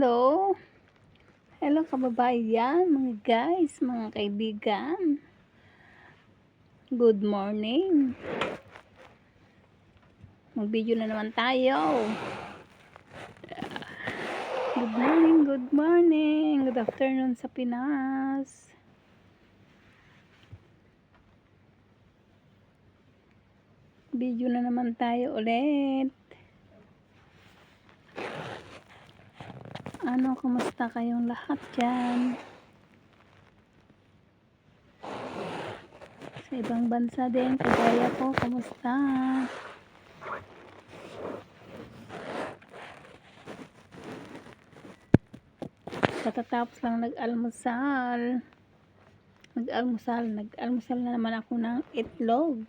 Hello! Hello kababayan, mga guys, mga kaibigan. Good morning. Mag-video na naman tayo. Good morning, good morning. Good afternoon sa Pinas. Video na naman tayo ulit. Ano, kamusta kayong lahat dyan? Sa ibang bansa din, kagaya ko, kamusta? Katatapos lang nag-almusal na naman ako ng itlog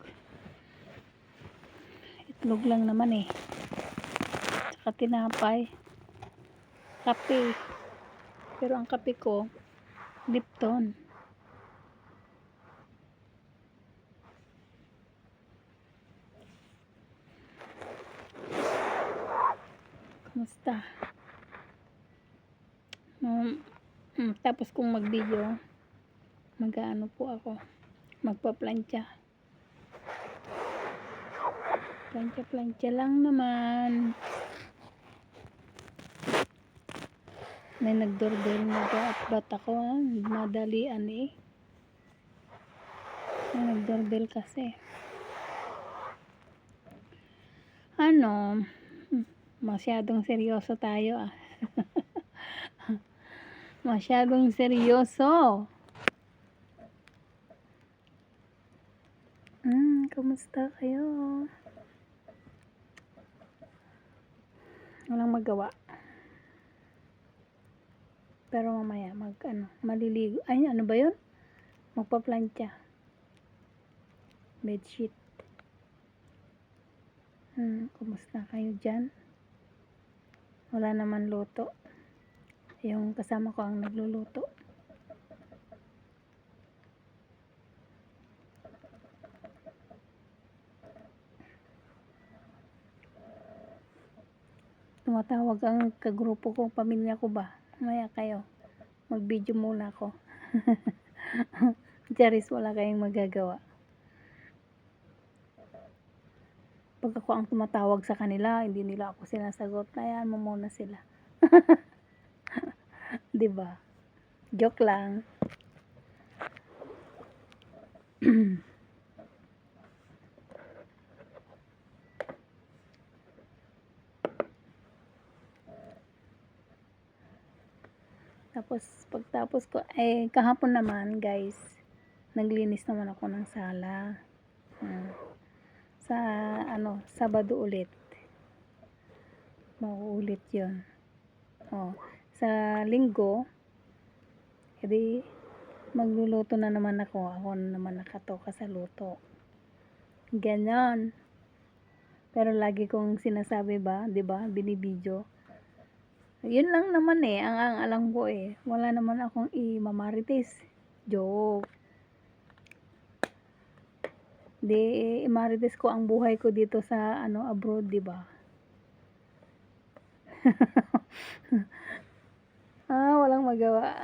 lang naman tsaka tinapay, kape, pero ang kape ko Lipton. Kumusta? Tapos kung mag-video, mag-ano po ako, magpa-plancha lang naman. May nagdoorbell na at ba't ako madalian may nagdoorbell kasi masyadong seryoso tayo masyadong seryoso. Kamusta kayo? Walang magawa, pero mamaya maliligo. Ay, ano ba yun? Magpa-plancha bedsheet. Kumusta kayo dyan? Wala naman luto, yung kasama ko ang nagluluto. Tumatawag ang kagrupo ko, pamilya ko ba? Maya kayo, mag-video muna ako. Charis, wala kayong magagawa. Pag ako ang tumatawag sa kanila, hindi nila ako sinasagot, hayaan mo muna sila. Diba? Joke lang. Tapos pagtapos ko, kahapon naman guys, naglinis naman ako ng sala. Sa Sabado ulit. Mauulit 'yon. Sa Linggo, edi magluluto na naman ako. Ako na naman nakatoka sa luto. Ganon. Pero lagi kong sinasabi ba, 'di ba? Binibidyo. Yun lang naman ang alam ko wala naman akong imamarites. Joke. Di imarites ko ang buhay ko dito sa abroad, 'di ba? Walang magawa.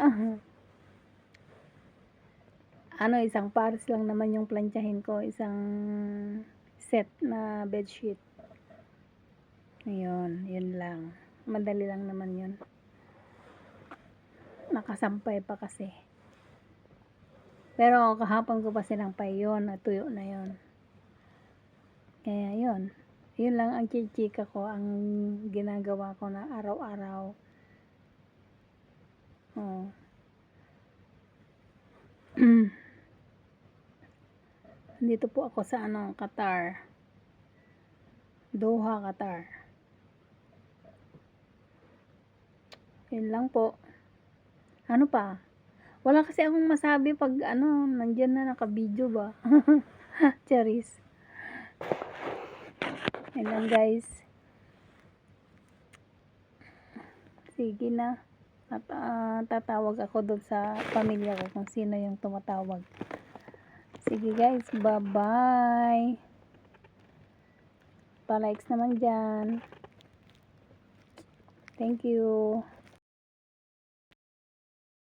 Isang pares lang naman yung plantsahin ko, isang set na bedsheet. Ayun, yun lang. Madali lang naman yun. Nakasampay pa kasi. Pero kahapon ko pa sinampay yun, natuyo na yun. Kaya yun. Yun lang ang chichika ko, ang ginagawa ko na araw-araw. Dito po ako sa Qatar. Doha, Qatar. Yun lang po. Ano pa? Wala kasi akong masabi pag nandiyan na naka-video ba. Charis. Yun lang guys. Sige na. At tatawag ako doon sa pamilya ko kung sino yung tumatawag. Sige guys, bye-bye. Pa-likes naman dyan. Thank you.